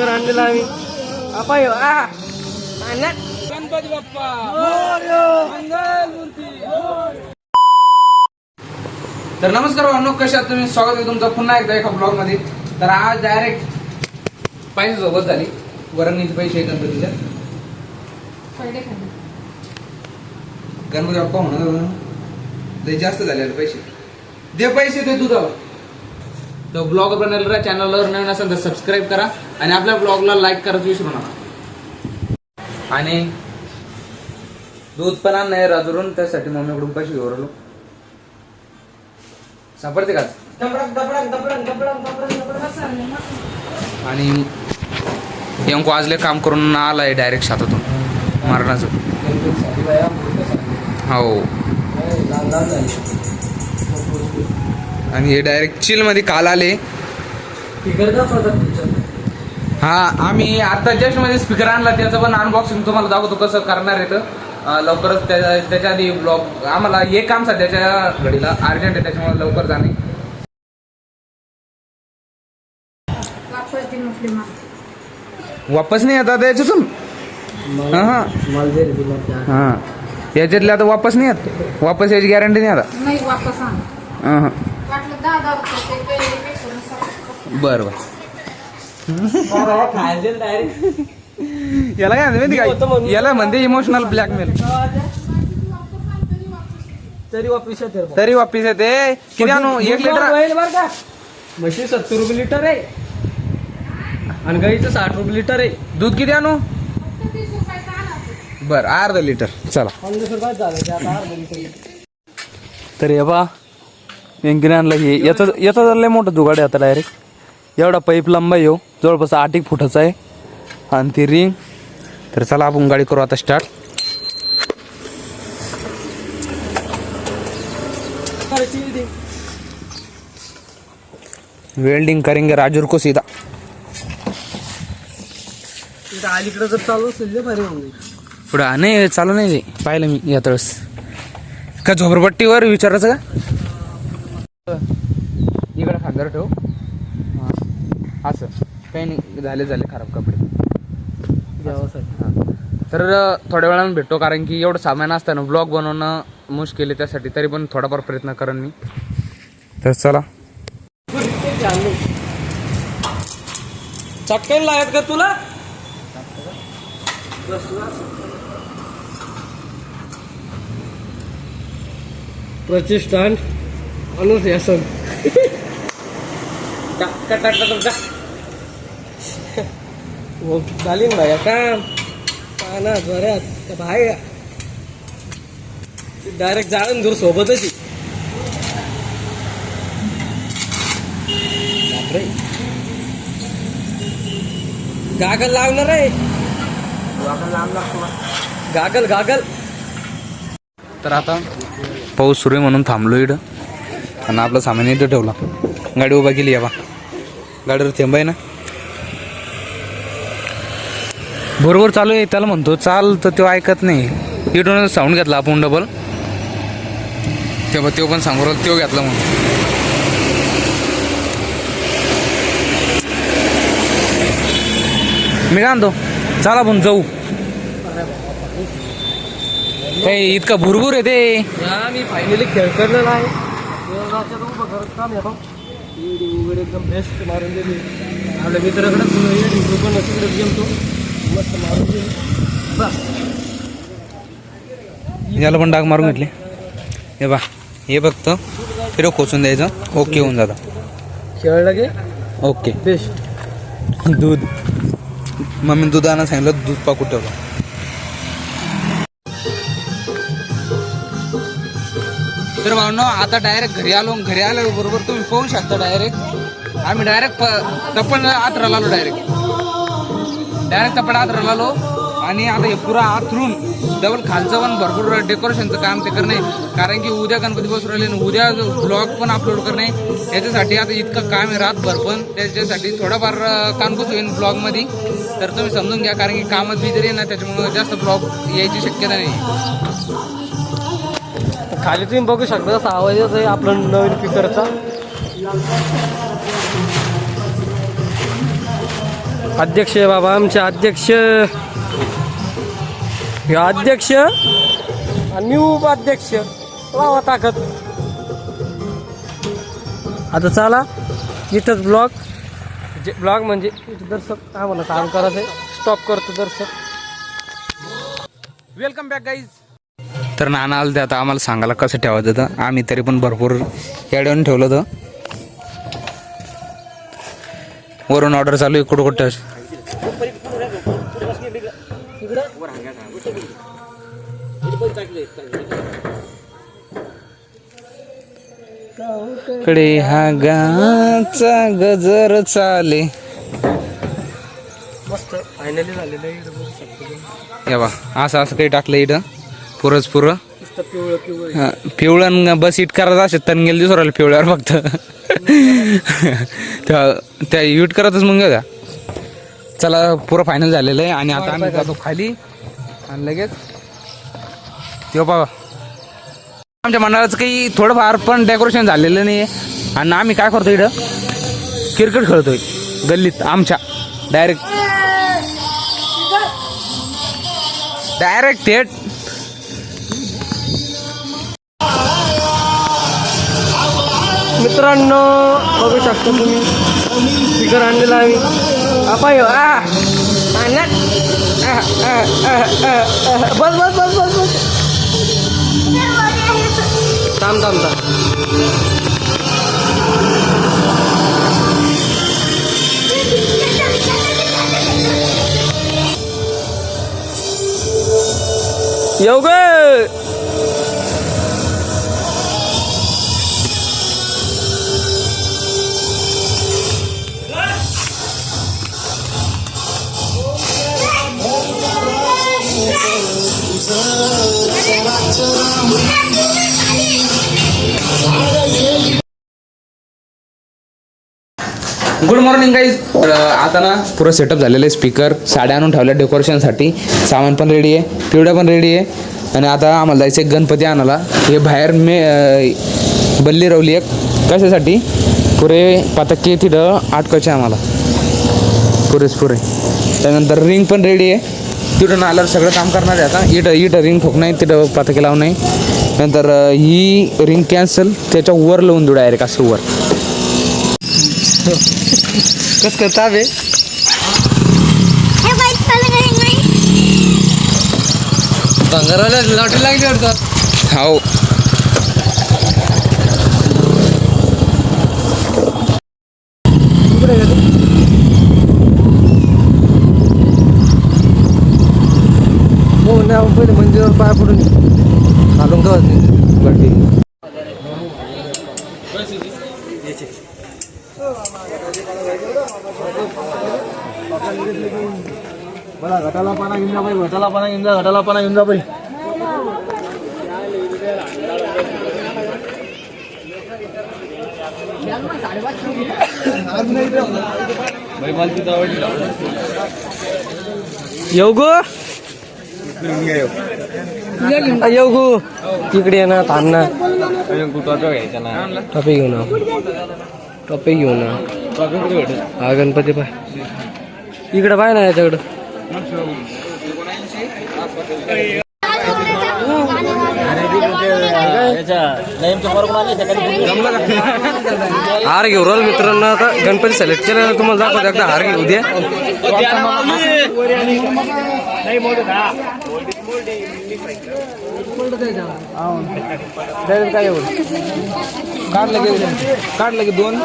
आणलेला आम्ही अपाय गणपती बाप्पा मंगलमूर्ती. तर नमस्कार भावनो, कशा आहात तुम्ही? स्वागत आहे तुमचं पुन्हा एकदा एका ब्लॉग मध्ये. तर आज डायरेक्ट पैसे सोबत झाली वरणीचे पैसे गणपतीच्या. गणपती बाप्पा म्हणून जास्त झाले पैसे दे, पैसे दे तुझा. तर ब्लॉग बनवलेला चॅनलवर नवीन असेल तर सबस्क्राईब करा आणि आपल्या ब्लॉगला लाईक करायचं विसरू नका. आणि दूध पण आणणार राजूरून, त्यासाठी मम्मीकडून पैसे घेऊन राहिलो. सापडते का? आणि यंको आजले काम करून आलाय डायरेक्ट शेतातून मारणाचं. हो, आणि हे डायरेक्ट चिल मध्ये काल आले. हा, आम्ही आता जस्ट मध्ये स्पीकर आणला, त्याचं पण अनबॉक्सिंग तुम्हाला दाखवतो कसं करणार आहे. तर लवकरच त्याच्या आधी ब्लॉग, आम्हाला हे काम सध्याच्या घडीला अर्जंट आहे, त्याच्यामुळे लवकर जाणे. वापस नाही आता याच्यातून. हा, याच्यातले आता वापस नाही येत. वापस याची गॅरंटी नाही आता. बर बर. याला काय माहिती काय, याला म्हणते इमोशनल ब्लॅकमेल. तरी वापिस येते. किती आणू? 1 लिटर म्हशी 70 रुपये लिटर आहे आणि गाईचं 60 रुपये लिटर आहे. दूध किती आणू? बर, अर्धा लिटर. चला. 50 रुपयात झालं. तर हे बा व्यंकीने आणलं. हे याचा लय मोठं जुगाड आहे आता. डायरेक्ट एवढा पाईप लांबा येऊ, जवळपास 8 फुटाचा आहे. आणि ती रिंग. तर चला आपण गाडी करू आता स्टार्ट. वेल्डिंग करेंगे राजूर को सीधा. अलीकडे जर चालू असेल भारी होऊन जाईल. पुढं नाही चालू नाही पाहिलं मी यात वेळेस. का झोपडपट्टीवर विचारायचं का? इकडे खांद्यावर ठेव. असं काही नाही, झाले खराब कपडे. तर थोड्या वेळानं भेटतो, कारण की एवढं सामान असताना ब्लॉग बनवणं मुश्किल आहे. त्यासाठी तरी पण थोडाफार प्रयत्न करेन मी. तर चला. चटकन लागत का तुला? प्रतिष्ठान अनुशासन. झाली ना भाया काम पाना जोऱ्यात भाई. डायरेक्ट जाळून दूर सोबतच. गागल लावणार आहे. गागल. तर आता पाऊस सुरू आहे म्हणून थांबलो इकडं. आणि आपलं सामान इथं ठेवला. गाडी उभा केली. बा गाडीवर थेंब आहे ना, बरोबर चालू आहे. त्याला म्हणतो चाल, तर तो ऐकत नाही. इकडून साऊंड घेतला आपण डबल. तेव्हा तो पण सांगू राहिला तो घेतला म्हणून. मी काय म्हणतो, चला आपण जाऊ. काही इतका भुरभुर आहे ते. मी फायनली खेळ करलेला आहे. काम येतो वगैरे एकदम बेस्ट मारून दिली. आपल्या मित्राकडे पण गेलतो, मस्त मारून दिली. याला पण डाग मारून घेतले. हे बा, हे बघत फिरो खोचून द्यायचं. ओके होऊन जातं. खेळलं की ओके. बेस्ट. दूध मम्मी दूध आणा सांगितलं, दूध पाकून ठेवलं. तर भावनो आता डायरेक्ट घरी आल्याबरोबर तुम्ही पाहू शकता. डायरेक्ट आम्ही डायरेक्ट तपण आथराला आलो. डायरेक्ट तपण आथराला आलो. आणि आता हे पुरा आथरून डबल खालचं पण भरपूर डेकोरेशनचं काम ते करणे, कारण की उद्या गणपती बसू राहिले आणि उद्या ब्लॉग पण अपलोड करणे. याच्यासाठी आता इतकं काम आहे रातभर. पण त्याच्यासाठी थोडाफार कानपूस होईल ब्लॉगमध्ये. तर तुम्ही समजून घ्या, कारण की कामात बिजरी ना, त्याच्यामुळे जास्त ब्लॉग यायची शक्यता नाही. खाली तुम्ही बघू शकता असा आवाज येत आहे आपला नवीन स्पीकरचा. अध्यक्ष आहे बाबा आमचे अध्यक्ष, हे अध्यक्ष आणि मी उपाध्यक्ष. लावा ताकद. आता चला इथंच ब्लॉग म्हणजे इथं दर्शक आम्हाला काम करायचं आहे. स्टॉप करतो दर्शक. Welcome back guys. तर नाना आलं ते आता आम्हाला सांगायला कसं ठेवायचं होतं. आम्ही तरी पण भरपूर येड्यावरून ठेवलं होतं. वरून ऑर्डर चालू आहे कुठं कुठं. कडे हा गाचा गजर चाले. मस्त फायनली झालेलं आहे. हे बा असं असं काही टाकलं इथं पुरंच पुरं पिवळं पिवळं पिवळं बस इट करायचं असे तन गेलं दिसू राहिलं पिवळ्यावर फक्त. त्या युट करतच मग द्या. चला पुरं फायनल झालेलं आहे आणि आता आम्ही जातो खाली आणि लगेच तेव्हा बघा आमच्या मंडळाचं काही थोडंफार पण डेकोरेशन झालेलं नाही आहे. आणि आम्ही काय करतो इथं क्रिकेट खेळतोय गल्लीत आमच्या. डायरेक्ट थेट मित्रांनो बघू शकता तुम्ही स्पीकर आणलेला आम्ही. अपाय बस बस बस बस बस. थांब थांब थांब. येऊ ग. Good morning guys. आता ना पुरं सेटअप झालेलं आहे. स्पीकर साड्या आणून ठेवल्या डेकोरेशनसाठी. सामान पण रेडी आहे. पिवड्या पण रेडी आहे. आणि आता आम्हाला जायचं आहे गणपती आणायला. हे बाहेर बल्ली रवली आहे कशासाठी पुरे पताके तिथं अटकायचे आम्हाला पुरे. त्यानंतर रिंग पण रेडी आहे. तिथून आल्यावर सगळं काम करणार आहे. आता इथं रिंग ठोक नाही तिथं पताके लावून नाही. नंतर ही रिंग कॅन्सल त्याच्या वर लावून देऊ डायरेक्ट असं वर. कस करता बे भंगारवाल्या लॉटरी लागली वाटतं. हो हो ना पहिले मंदिरावर पाय पडून घालून का गड्डी. मला घटाला पाना घेऊन जा बाई. घटाला पाना घेऊन जा. घटाला पाना घेऊन जा बाई. येऊ गो येऊ गो तिकडे ये ना. थांब ना. टॉपी घेऊ ना. टॉपी घेऊ ना. हा गणपती पाय इकडं पाय ना याच्याकडं. हार घेऊ राहिलो मित्रांनो. आता गणपती सिलेक्ट केला तुम्हाला दाखवतो एकदा हार घेऊ द्या. काढलं की दोन.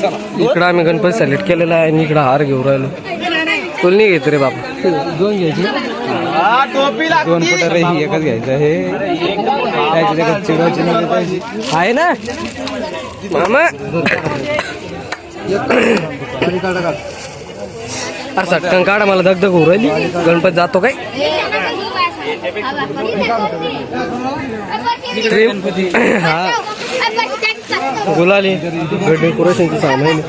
चला इकडं आम्ही गणपती सिलेक्ट केलेला आहे आणि इकडं हार घेऊ राहिलो. तुला नाही घेत रे बाबा. दोन घ्यायची. दोन पटर रे. ही एकच घ्यायचं हे आहे ना मामा. अरे सटकन काढा मला दगदग होऊ राहिली. गणपती जातो काय हा गुलाली डेकोरेशनची सामान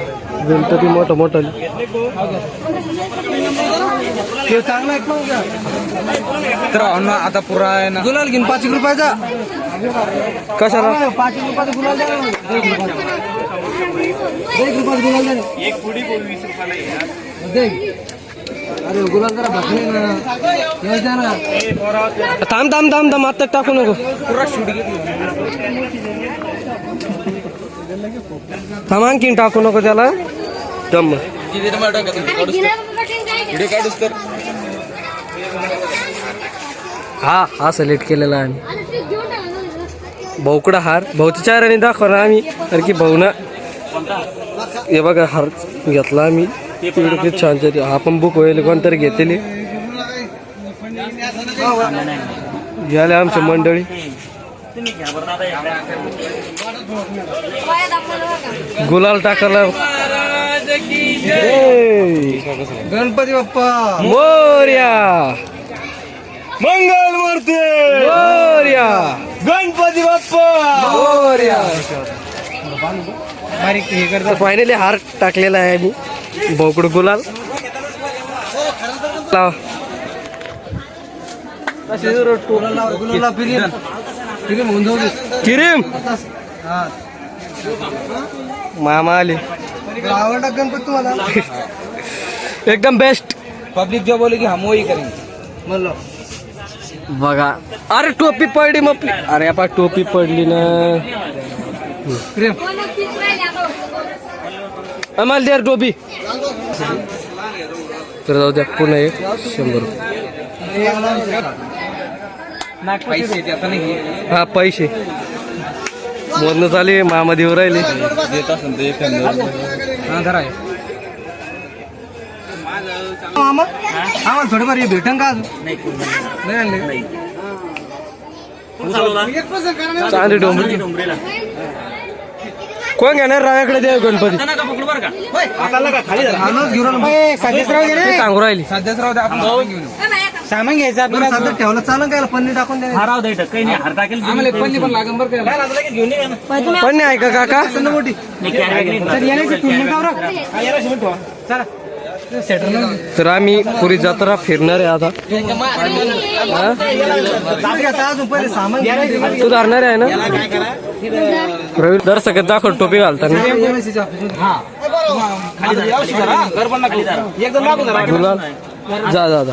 गणपती मोठं मोठं. तर आता पुरा आहे ना. गुलाल घेऊन 5 रुपयाचा. कशाला 5 रुपयाचा गुलाल द्या. 1 रुपयाचा गुलाल द्या. एक पुडी 20 रुपयाला. अरे गुलाल जरा भाकरी ना येऊ द्या ना. थांब थांब थांब थांब आता टाकू नको. थांब आणखीन टाकू नको त्याला दम. हा हा सिलेक्ट केलेला आहे भाऊकडा हार भाऊच्या चेहऱ्याने दाखवणार आम्ही कारण की भाऊ ना हे बघा हार घेतला आम्ही किती छान छान. हा पण बुक होईल कोणतरी घेतलेली झाले आमच्या मंडळी. गुलाल टाकायला गणपती बाप्पा मोरया. मंगल मूर्ती मोरया. गणपती बाप्पा मोरया. फायनली हार टाकलेला आहे आम्ही भाऊकडे गुलाल लावा. किरीम मामा आले आवडला गणपती तुम्हाला एकदम बेस्ट. पब्लिक जो बोले की हम वही करेंगे म्हणलं बघा. अरे टोपी पडली मग अरे आपण टोपी पडली ना. आम्हाला द्या टोपी तर जाऊ द्या पुन्हा एक 100 रुपये. पैसे आता नाही हा पैसे मोजणं चाले मामा देऊ राहिले. देत असेल तर हा धरा आहे. आम्हाला थोडंफार हे भेटन का अजून नाही. चांदी डोंबरी कोण घेणार राव्याकडे द्या गणपती सांगू राहिली. सध्याच राहू द्या आपण घेऊन येऊ. सामान घ्यायचं आपल्याला सध्या ठेवलं चालन काय पन्नी टाकून द्या. आम्हाला एक पल्ली पण लागेल बरं का. पन्नी आहे का काका मोठी तर आम्ही पुरी जत्रा फिरणार आहे आता. तू धरणार आहे ना रवी दर्शक दाखव टोपी घालताना गुलाल जा जा जा.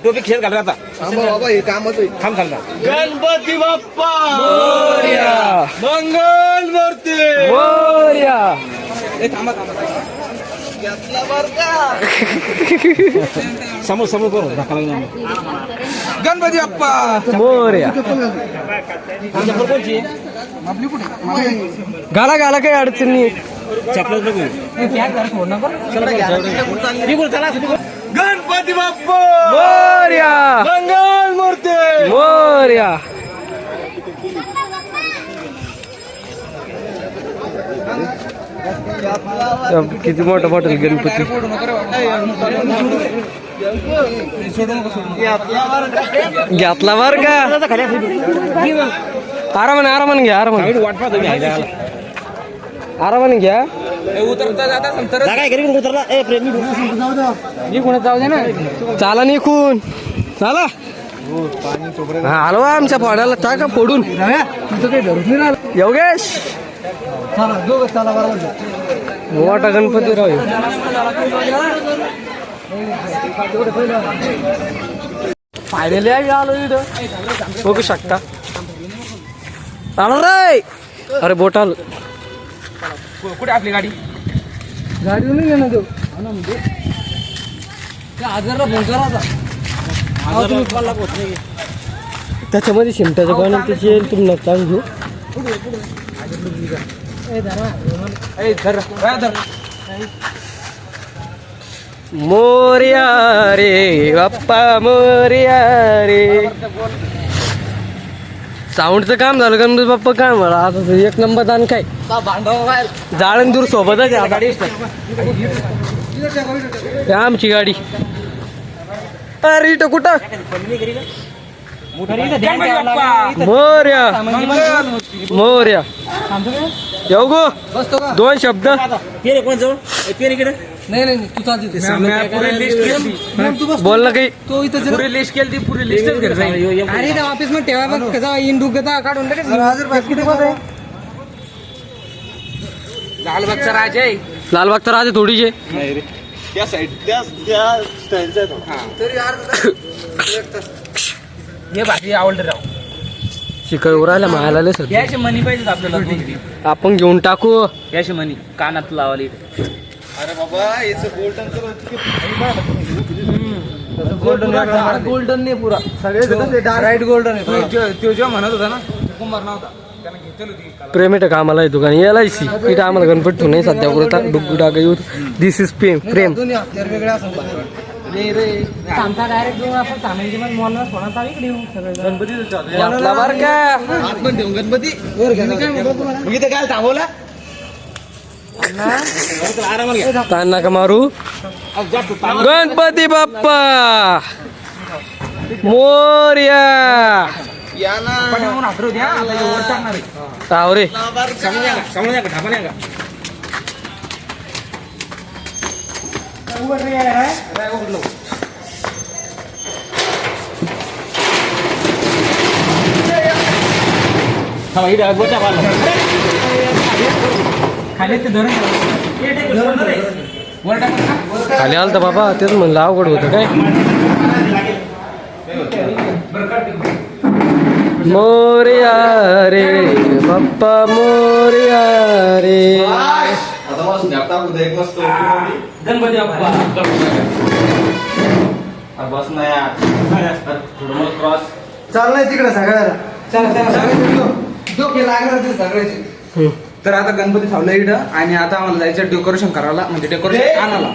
टोपी खेळ घालत आता गणपती बाप्पा मंगल मूर्ती मोरया. समोर समोर करू गणपती बाप्पा मोरया. घाला घाला काही अडचण नाही. गणपती बाप्पा मोरया मंगल मूर्ती मोरया. किती मोठा मोठा गणपती घेतला बर का. आरामाने आरामाने घ्या आरामाने आरामाने घ्या. चाला निघून चाला. हा हलवा आमच्या फोडाला टाका फोडून योगेश मोठा गणपती राव. फायनली आलो इथं बघू शकता. आलो रे. अरे बोट आलं. कुठे आपली गाडी गाडी नाही ना देऊ आजारला फोन करा. त्याच्यामध्ये शिमट्याचं गाणं त्याची येईल तुम्ही नका घेऊ. मोरया रे बाप्पा मोरया रे. साऊंडचं काम झालं गणपती बाप्पा काय म्हणा आता एक नंबर दान काय जाळण दूर सोबतच आहे. आमची गाडी अरे इथं कुठं मोरया मोरया येऊ गो. 2 शब्द बोल ना काही. तो इथं पुरी लिस्ट केली ती पुरी लिस्टच घेत जाईल. अरे ऑफिस मध्ये ठेवा बघ कसा इंडू कसा काढून लालबागचा राज आहे. लालबागचा राज थोडीचे त्या साईड त्या स्टाईलचा आहे थोडा. हे भाजी आवडलं राव. शिकळ उरायला मायाला सर याचे मनी पाहिजेत आपल्याला. आपण घेऊन टाकू. याचे मनी कानात लावायला इथे. अरे बाबा याचं गोल्डन कलर गोल्डन नाही पुरा सगळे राईट गोल्डन आहे. तो जेव्हा म्हणत होता ना कुंभार नव्हता त्यानं घेतलेली होती काला. प्रेम आहे कामाला आहे दुकान LIC इथं आम्हाला गणपती ठेवून नाही सध्या पुरता डुग्गू डागा यूथ दिस इज प्रेम. आमचा डायरेक्ट घेऊन आपण सामान्य मॉलला सोनाचा इकडे येऊ सगळं. आपला बार का आतमध्ये ठेवून गणपती मग इथे काय थांबवला ताण नका मारू. गणपती बाप्पा मोरया. या ना म्हणून हातरू द्या आता हे वर टाकणार आहे. तावरे समोर या का ढापण या का. खाली ते धरून वर टाका. खाली आलं तर बाबा तेच म्हणलं अवघड होतं काय. मोरया रे बाप्पा मोरया रे. गणपती बाप्पा. बस ना यार क्रॉस चाललंय तिकडे सगळ्याला. डोके लागणार ते सगळ्याचे. तर आता गणपती थांबला इकडं आणि आता आम्हाला जायचं डेकोरेशन करायला म्हणजे डेकोरेशन आणायला.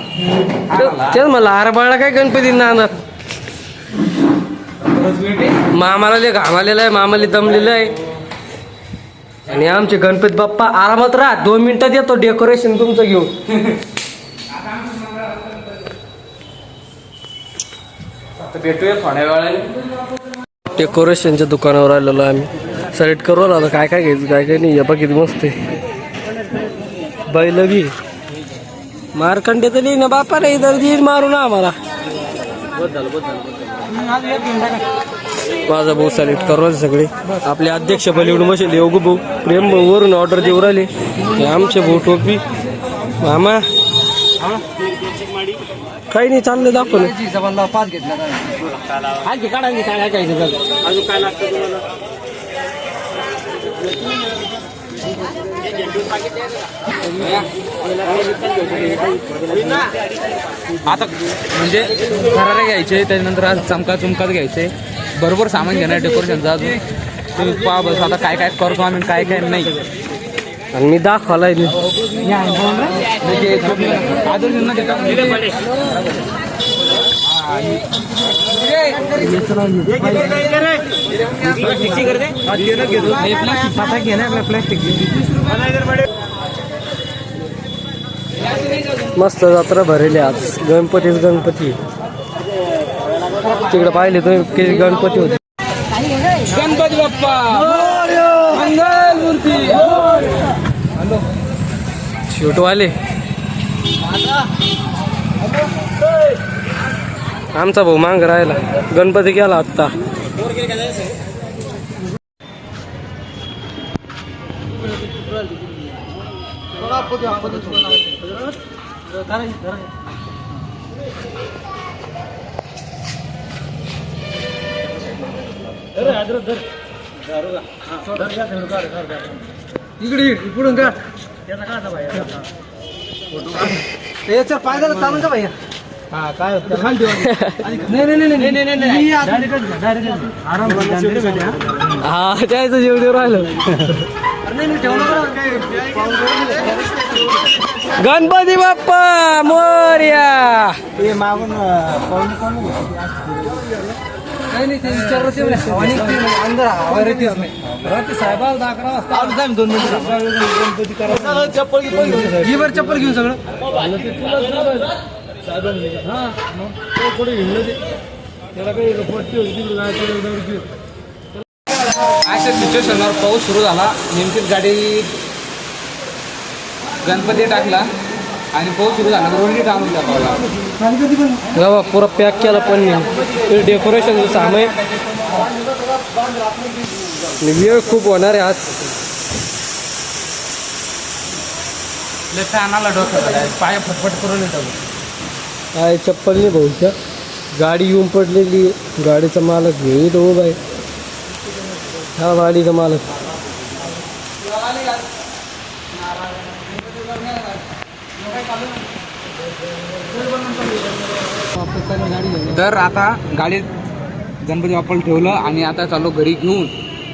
तेच म्हणलं आरबाळला काय गणपती नांदात. मामाला लय घामालेला आहे मामाला दमलेलं आहे आणि आमचे गणपती बाप्पा आरामात राहा 2 मिनिटात येतो डेकोरेशन तुमचं घेऊन. भेटूया थोड्या वेळाने. डेकोरेशनच्या दुकानावर आलेलो आम्ही. सिलेक्ट करू आलो काय काय घ्यायचं काय काय नाही. बघ किती मस्त आहे. बैल बी मारकंडे तर नाही ना बापा रे इधर मारू ना आम्हाला. माझा भाऊ सिलेक्ट करू सगळे. आपले अध्यक्ष बलिवून बसले योगू भाऊ प्रेम भाऊ वरून ऑर्डर देऊ राहिले. आमचे भाऊ टोपी मामा काही नाही चाललंय दाखवलं. पाच घेतला आता म्हणजे फरारे घ्यायचे त्याच्यानंतर आज चमका चुमकाच घ्यायचे. बरोबर सामान घेणार डेकोरेशनचं. अजून तुम्ही पहा बस आता काय काय करतो आम्ही काय काय नाही. आणि मी दाखवलाय मस्त जत्रा भरेली आज. गणपतीच गणपती तिकडे पाहिले तुम्ही किती गणपती होते. गणपती बाप्पा मंगल मूर्ती. शूटवाले आमचा भाऊ मांग राहिला. गणपती गेला आत्ता. इकडे इकडून का याच्या पायदाला चालून का भैया. हा काय हा त्याचं जीव देऊ राहिलं. गणपती बाप्पा मोरया. मागून काही नाही ते अंदर हवा रेती साहेबाला 11 वाजता 2 मिनिटं गणपती करा. चप्पल घेऊन सगळं हा पुढे घेऊन त्याला काही पट्टी होती. अशा सिच्युएशनवर पाऊस सुरू झाला. नेमकीच गाडी गणपती टाकला आणि पाऊस सुरू झाला रोडनी टाकून टाकला. बाबा पुरा पॅक केला पण नाही. डेकोरेशनचं सामान वेळ खूप होणार आहे आज. फॅनाला डोक्यात पाय फटफट करून येतो. काय चप्पल नाही भाऊच्या, गाडी येऊन पडलेली, गाडीचा मालक घेईल हो बाई, हा गाडीचा मालक. तर आता गाडीत गणपती बाप्पाला ठेवलं आणि आता चालू घरी घेऊन.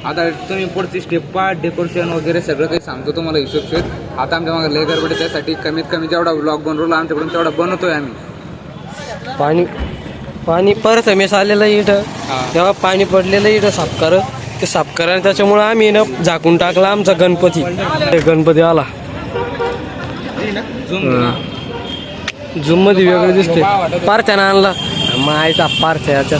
आता तुम्ही पुढची स्टेप पा, डेकोरेशन वगैरे सगळं काही सांगतो तुम्हाला हिशोबशीर. आता आमच्या मागे लय गडबड आहे, त्यासाठी कमीत कमी जेवढा ब्लॉग बनवला आमच्याकडून तेवढा बनवतोय आम्ही. पाणी परत मेस आलेलं इथं, तेव्हा पाणी पडलेलं इथं साफ कर, ते साफ करा. त्याच्यामुळं आम्ही ना झाकून टाकला आमचा गणपती. गणपती आला झूम मध्ये वेगळं दिसते. पारथ्यानं आणला मायचा पारथ्या याच्या.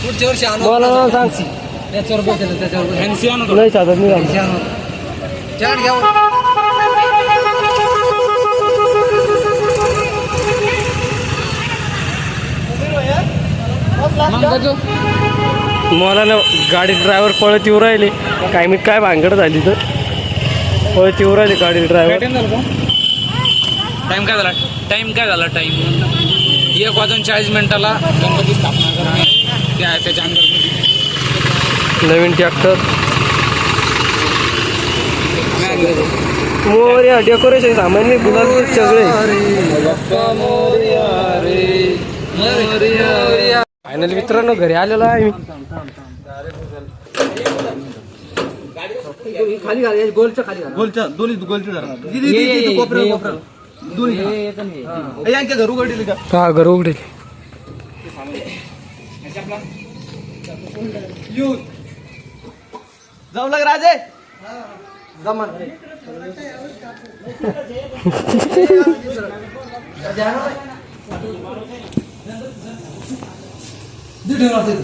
पुढच्या वर्षी मला सांग त्याच्यावर बसेल, त्याच्यावर नाही साधत नाही मला ना गाडी ड्रायव्हर पळत येऊ राहिले, काय मी काय भांगड झाली तर पळत येऊ राहिले गाडी ड्रायव्हर. टाइम काय झाला टाइम 1:40 गणपती स्थापना करणे त्याच्या अंदर नवीन ट्रॅक्टर मोर्या डेकोरेशन सामान नाही गुलाल सगळे. फायनली मित्रांनो घरी आलेलो आहे मी. खाली घाल, गोलच्या खाली घाल. गोलच्या दोन्ही गोलच्या जरा कोपऱ्याला दोन्ही यांच्या घर उघडले का? हा घर उघडेल. जाऊ लाग राजे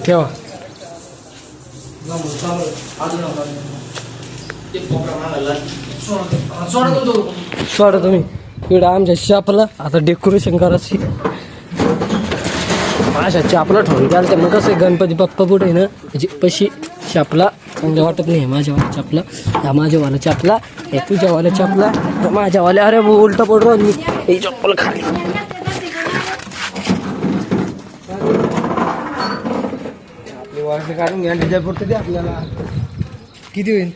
ठेवा. सोडा तुम्ही इकडं आमच्या शापला आता डेकोरेशन करायची. माझ्या चापला ठेवून द्याल तर मग कसं गणपती बाप्पा पुढे ना म्हणजे पशी शापला चांगलं वाटत नाही. माझ्यावाला चापला, हा माझ्यावाला चापला, हे तुझ्यावाला चापला, माझ्यावाल्या. अरे उलटा पडलो मी हे चप्पल खाली. आपली वर्ष काढून घ्या विजयपूर ते आपल्याला किती होईल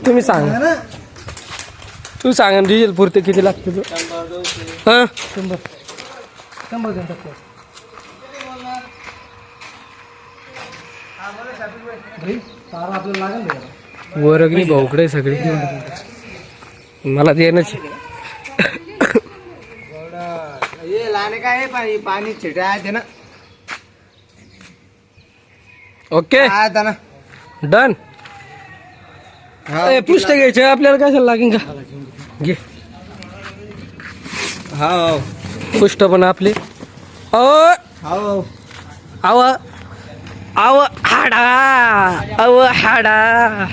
तुम्ही सांगा, तू सांगा डिझेल पुरते किती लागते तू. हां 100 आपल्याला लागेल. वरगणी भाऊकडे सगळी मला देणंच. लाने काय पाणी पाणी छिटा आहे ना. ओके आता ना डन. पुस्तक घ्यायचं आपल्याला कशाला लागेल का घे. हा पुष्ट पण आपले. हो आव आव हाडा अव हाडा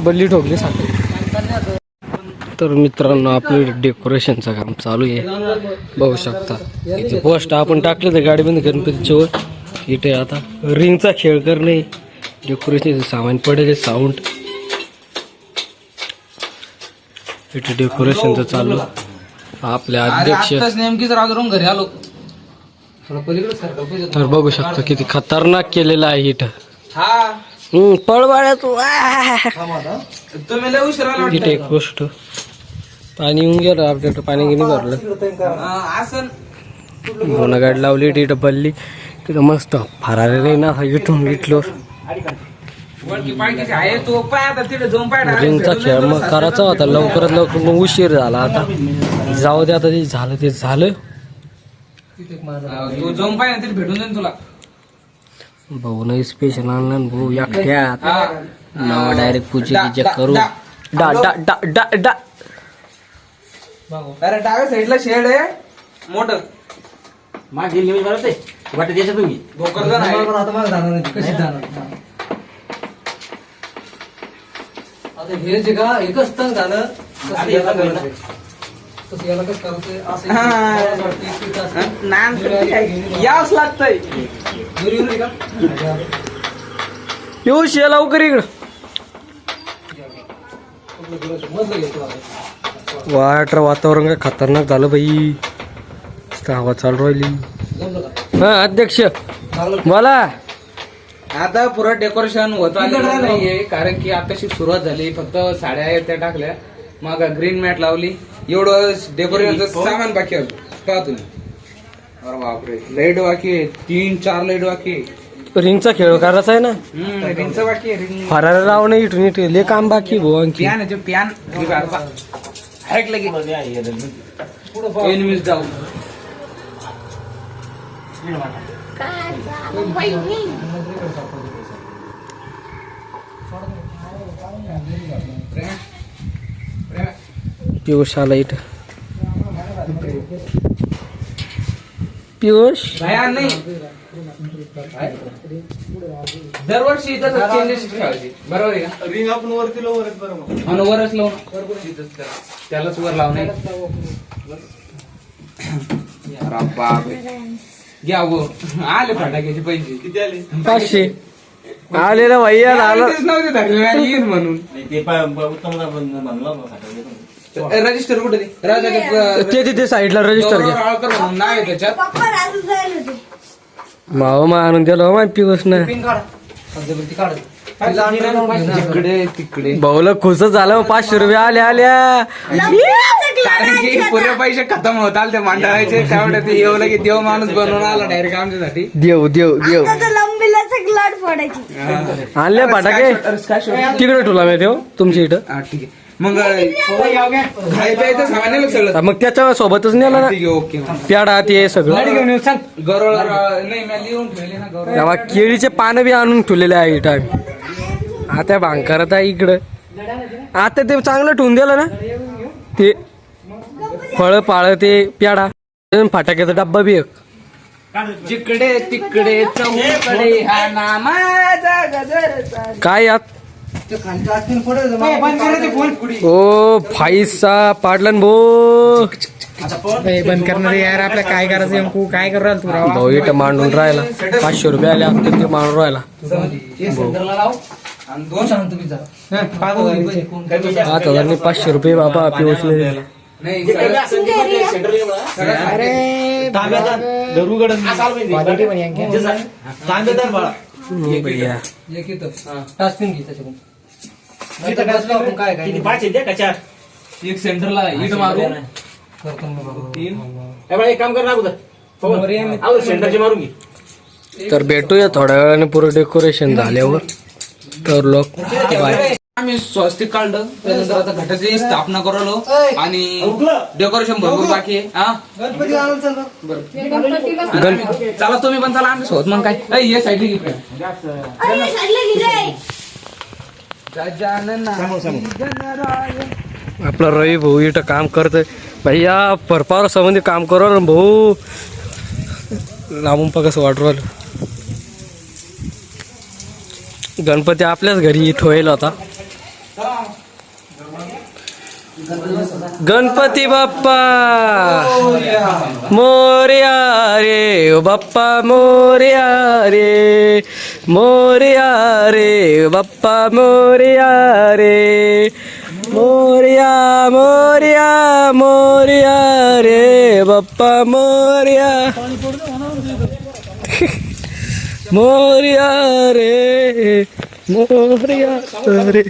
बल्ली ठोकली साखर. तर मित्रांनो आपलं डेकोरेशनचं काम चालू आहे बघू शकता. इथे पोस्ट आपण टाकलं तर गाडीमध्ये गणपतीच्या वर. इथे आता रिंगचा खेळ करणे, डेकोरेशनचं सामान पडेल, साऊंड. इथे डेकोरेशनचं चालू. आपले अध्यक्ष नेमकीच राजून घरी आलो. तर बघू शकता किती खतरनाक केलेलं आहे इथं. हा पळवाड्या तू. तुम्ही लय उशीर आला इथे एक गोष्ट पाणी येऊन गेलं आपल्याकडं, पाणी गेली भरलं. असं मोना गाडी लावली तिथं बल्ली, तिथं मस्त फरारे नाही ना इथून इथलो. वळकी पाळकीची आहे तो पाय आता तिथे जाऊन पाय रिंगचा खेळ मग करायचा होता लवकरात लवकर, मग उशीर झाला. आता जाऊ दे, आता ते झालं ते झालं. तू जाऊन पाय ना तिथे भेटून जाईन तुला. भाऊ नाही स्पेशल आणला भाऊ एकट्यात नाव डायरेक्ट पूजा गिजा करू. डा डा डा डा डा. अरे डाव्या साईडला शेड आहे मोठं. माझी न्यूज बरं ते वाटत याच्या तुम्ही भोकरदन आहे. आता मला जाणार नाही, कशी जाणार. आता हे जे का एकच तण झालं यावंच लागतंय. पियुष ये लवकर इकडं. वातावरण काय खतरनाक झालं बाई. हवा चालू राहिली. हा अध्यक्ष बोला. आता पुरं डेकोरेशन होत आलेलं नाहीये, कारण की आताशी सुरुवात झाली. फक्त साड्या आहेत त्या टाकल्या, मग ग्रीन मॅट लावली. एवढं डेकोरेशनचं सामान बाकी आहे. का तुम्ही? अरे बापरे, लाईट बाकी आहे. 3-4 लाईट बाकी आहे. रिंगचा खेळ करायचा आहे ना. रिंगचं बाकी आहे. रिंग फरार रावणं इथून इथे लय काम बाकी भाऊ आणखी. प्यान आहे, प्यान ऐकलं की एनिमीज जाऊ. पियुष आला इथं. पियुष भया नाही, दरवर्षी इथं चेंजेस ठेवायचे. बरोबर आहे का? रिंग आपण वरती लवरच बरोबर. आणि वरच लावून त्यालाच वर लावणे. घ्या वो, आले फटाक्याचे पैसे किती आले? 500 आलेला भैया झालं. तेच नव्हते धरले येईल म्हणून. ते म्हणलं रजिस्टर कुठे ते साईडला रजिस्टर घ्या. म्हणून नाही त्याच्यात. माव मा आणून दिलं मा पियुष ना. तिकडे तिकडे भाऊला खुश झालं. 500 रुपये आल्या. कारण की पुरे पैसे खतम होत आले ते मंडळाचे. त्यामुळे ते येऊ की देव माणूस बनवून आला डायरेक्ट आमच्यासाठी. देव आणले फटाके तिकडे ठेवला मी देव तुमच्या इथं. हा ठीक आहे. मग खाय प्यायचं सामान आहे सगळं. मग त्याच्या सोबतच नेला ना ठीक आहे, ओके. प्याडा ते सगळं. गरोळ नाही मी लिहून ठेवले ना गरोळ. तेव्हा केळीचे पानं बी आणून ठेवलेले आहे इथं आम्ही. आता भांग करत आहे इकडं. आता ते चांगलं ठेवून दिलं ना ते फळ पाळ ते प्याडा फटाक्याचा डब्बा बी एक. जिकडे तिकडे चौकडे हा नामाचा गजर. काय यात ओ फाईसा पाडलन भो. बंद करणार यार. आपल्या काय करायचं नेमकं काय करू राहिला तू राव? भाऊ इथं मांडून राहिला. 500 रुपये आले आता ते मांडून राहिला. सेंटरला लाव आणि 2 शांत तुम्ही जा. 5,000 500 रुपये बाबा पियुषने दिले. नाही क्वालिटी पण यांकी. भैया टाचपिन घे त्याच्याकडून. एक सेंटरला इट मारू. काम कर ना अगोदर सेंटरचे मारून घे. तर भेटूया थोड्या वेळाने पुरं डेकोरेशन झाल्यावर. तर लोक आम्ही स्वस्तिक काढलं. त्यानंतर आता घटाची स्थापना करलो आणि डेकोरेशन भरपूर बाकी आहे. हा चला तुम्ही पण चला आम्ही सोबत. मग काय ये साईडली आपला रवी भाऊ इथं काम करतोय. भैया परपावर संबंधी काम करू ना भाऊ. लांबून पा कसं वाटू राहिलं. गणपती आपल्याच घरी ठेवला होता. गणपती बाप्पा मोरया रे बाप्पा मोरया रे. मोरया रे बाप्पा मोरया रे. मोरया मोरया मोरया रे बाप्पा मोरया. मोरया रे मोरया रे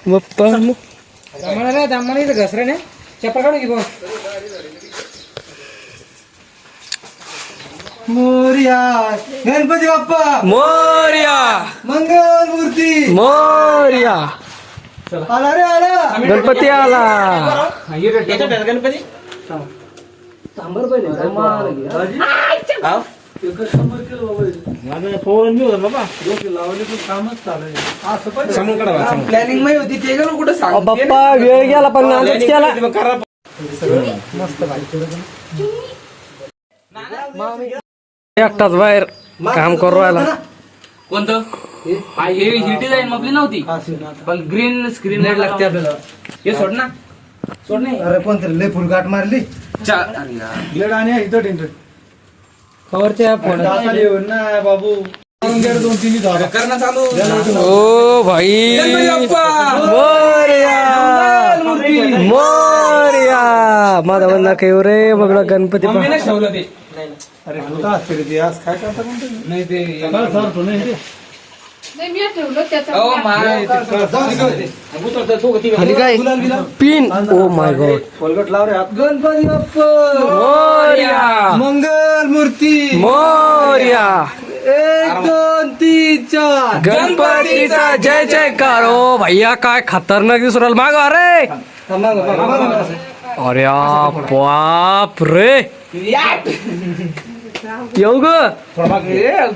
बाप्पा. दमणार इथं घसरे ने चप्पल काढून घे. मोरया गणपती बाप्पा मोरया मंगल मूर्ती मोरया. आला रे आला. गणपती आला. गणपती प्लॅनिंग नाही होती ते गेलो कुठं सांग. बाप्पा वेळ गेला पण नांदच केला. एकटाच बाहेर काम करू राहिला. कोणतं ही डिझाईन आपली नव्हती पण ग्रीन स्क्रीन लाईट लागते आपल्याला. हे सोड ना. अरे कोणतरी लय फुल गाठ मारली अरे यार. ब्लेड आणि इथं टेंटर कवरच्या फोन ना बाबू 2-3 करणं चालू. ओ भाई गणपती बाप्पा. मोरया मोरया माझा म्हणला काही रे बघा गणपती मम्मीने ठेवलं ते. अरे होता असते रे ते आज काय करता म्हणतो नाही ते सरतो नाही ते नाही मी ठेवलं त्याचा अहो, माय खाली काय पिन ओ माय गॉड कोलगट लाव रे हात गणपती बाप्पा. मोरया मंगल मूर्ती मोरया 1 2 3 4 गणपतीचा जय जयकार ओ भैया काय खतरनाक दिसू राहिला माग अरे अरे बाप रे येऊ ग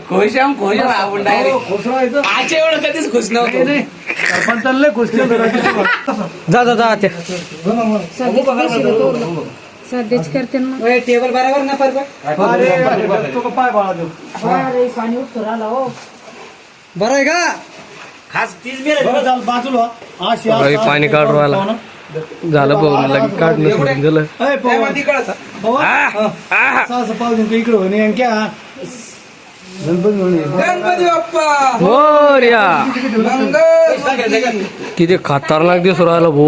खुशाम आपण डायरेक्ट खुश राहायचं आजच्या एवढं कधीच खुश नव्हतो. सरपंचाला लय खुश केलं जा जा जा ते सध्याच करते ना टेबल बरोबर ना परफेक्ट अरे तो पाय बाळा देऊ अरे पाणी उठतो राहिला हो बरं आहे का बरं चाल बाजूला अशी रवी पाणी काढून राहिला झालं बघ लगेच काढणं सोडून दिलं अय पवन असं पाहून का इकडे होणे आणि क्या गणपती होणे गणपती बाप्पा. मोरया मंगल. किती खतरनाक दिसू राहिलं भो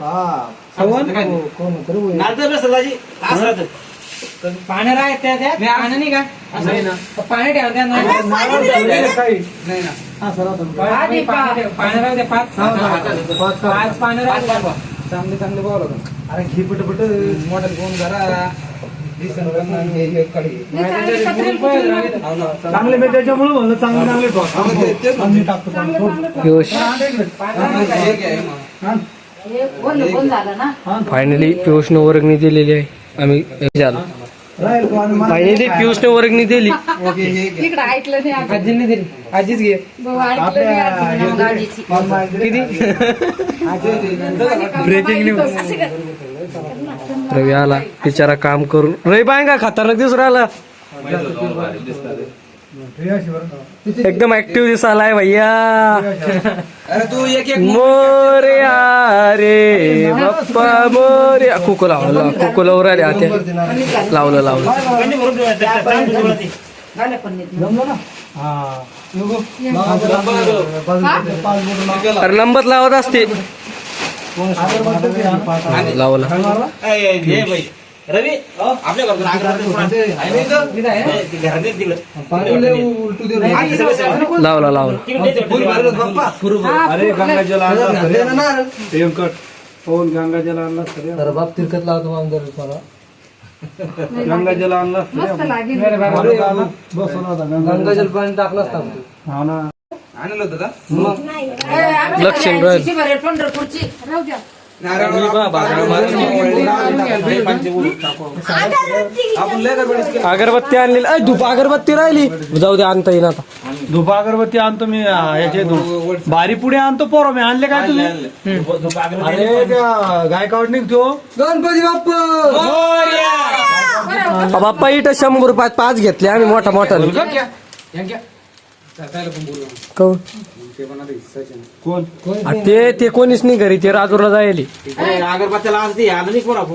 हा पाण्याला आहेत त्या पाण्या नाही का पाणी ठेवा त्या नाही ना. पाण्याला द्या 5 पाण्याला चांगले चांगले बोला होतं. अरे घे पटपट मॉडेल फोन करा. चांगले मी त्याच्यामुळे म्हणलं चांगले चांगले टाकतो पियुष कोण झालं ना फायनली पियुषनं वर्गणी दिलेली आहे आम्ही झालं राहील का? आणि मला- फायनली पियुषनं वर्गणी दिली इकडे ऐकलं नाही आता. आजीने दिली आजीच घे भाऊ ऐकलं नाही आजी नाव गाडीची. किती ब्रेकिंग न्यूज रवी आला बिचारा काम करून रवी बाय का खतरनाक दिसू राहिला एकदम ऍक्टिव्ह दिसायलाय भैया अरे तू एक एक मोरया रे बाप्पा मोरया कुकू लावलं कुकू लावून राहिले आता लावलं लावलं झालं पण नीट. जमलं ना हा अरे नंबर लावत असते लावलं रवी आपल्या घरातून लावला लावला अरे गंगाजल आणला व्यंकट पवन गंगाजल आणला सर बाप तिरकत लावतो गंगाजल आणला मस्त लागेल. बसवला होता गंगाजल पाणी टाकलं असतं हा ना आणलं होतं का? लक्ष्मी राहील. आमची बरेल पंढरपूरची राहू द्या. अगरबत्ती आणलेली अय धूप अगरबत्ती राहिली जाऊ दे आणता येईन आता धूप अगरबत्ती आणतो मी याचे बारी पुढे आणतो पोरं मी आणले काय तुम्ही अरे त्या गायकावड निघतो गणपती बाप्पा. बाप्पा इथं 100 रुपयात 5 घेतले आम्ही मोठा मोठा कोण कोण ते कोणीच नाही घरी ते राजूरला जायले अगरबत्त्याला आज ते आलं नाही कोण आपण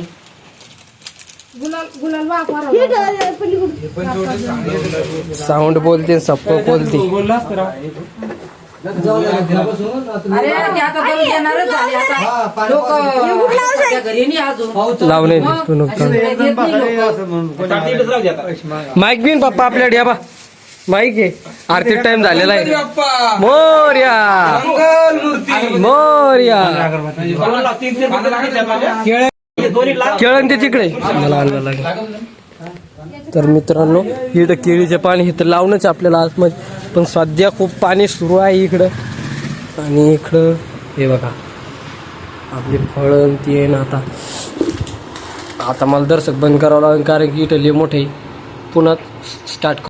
गुलाल वापर साऊंड बोलते सप्प बोलते अरे ते आता करून देणारच झाले आता लोक घरी नाही अजून लावणे तू नुकसान माईक बिन पप्पा आपल्याकडे या बा माईक आहे आरती टाइम झालेला आहे बाप्पा. मोर्या मोर्या केळण ते तिकडे मला आणलं लागेल तर मित्रांनो इकडं केळीचे पाणी हे तर लावणंच आपल्याला आतमध्ये पण सध्या खूप पाणी सुरू आहे इकडं आणि इकडं हे बघा आपली फळं ती आहे ना आता मला दर्शक बंद करावं लागेल कारण की इथं लय मोठे पुन्हा स्टार्ट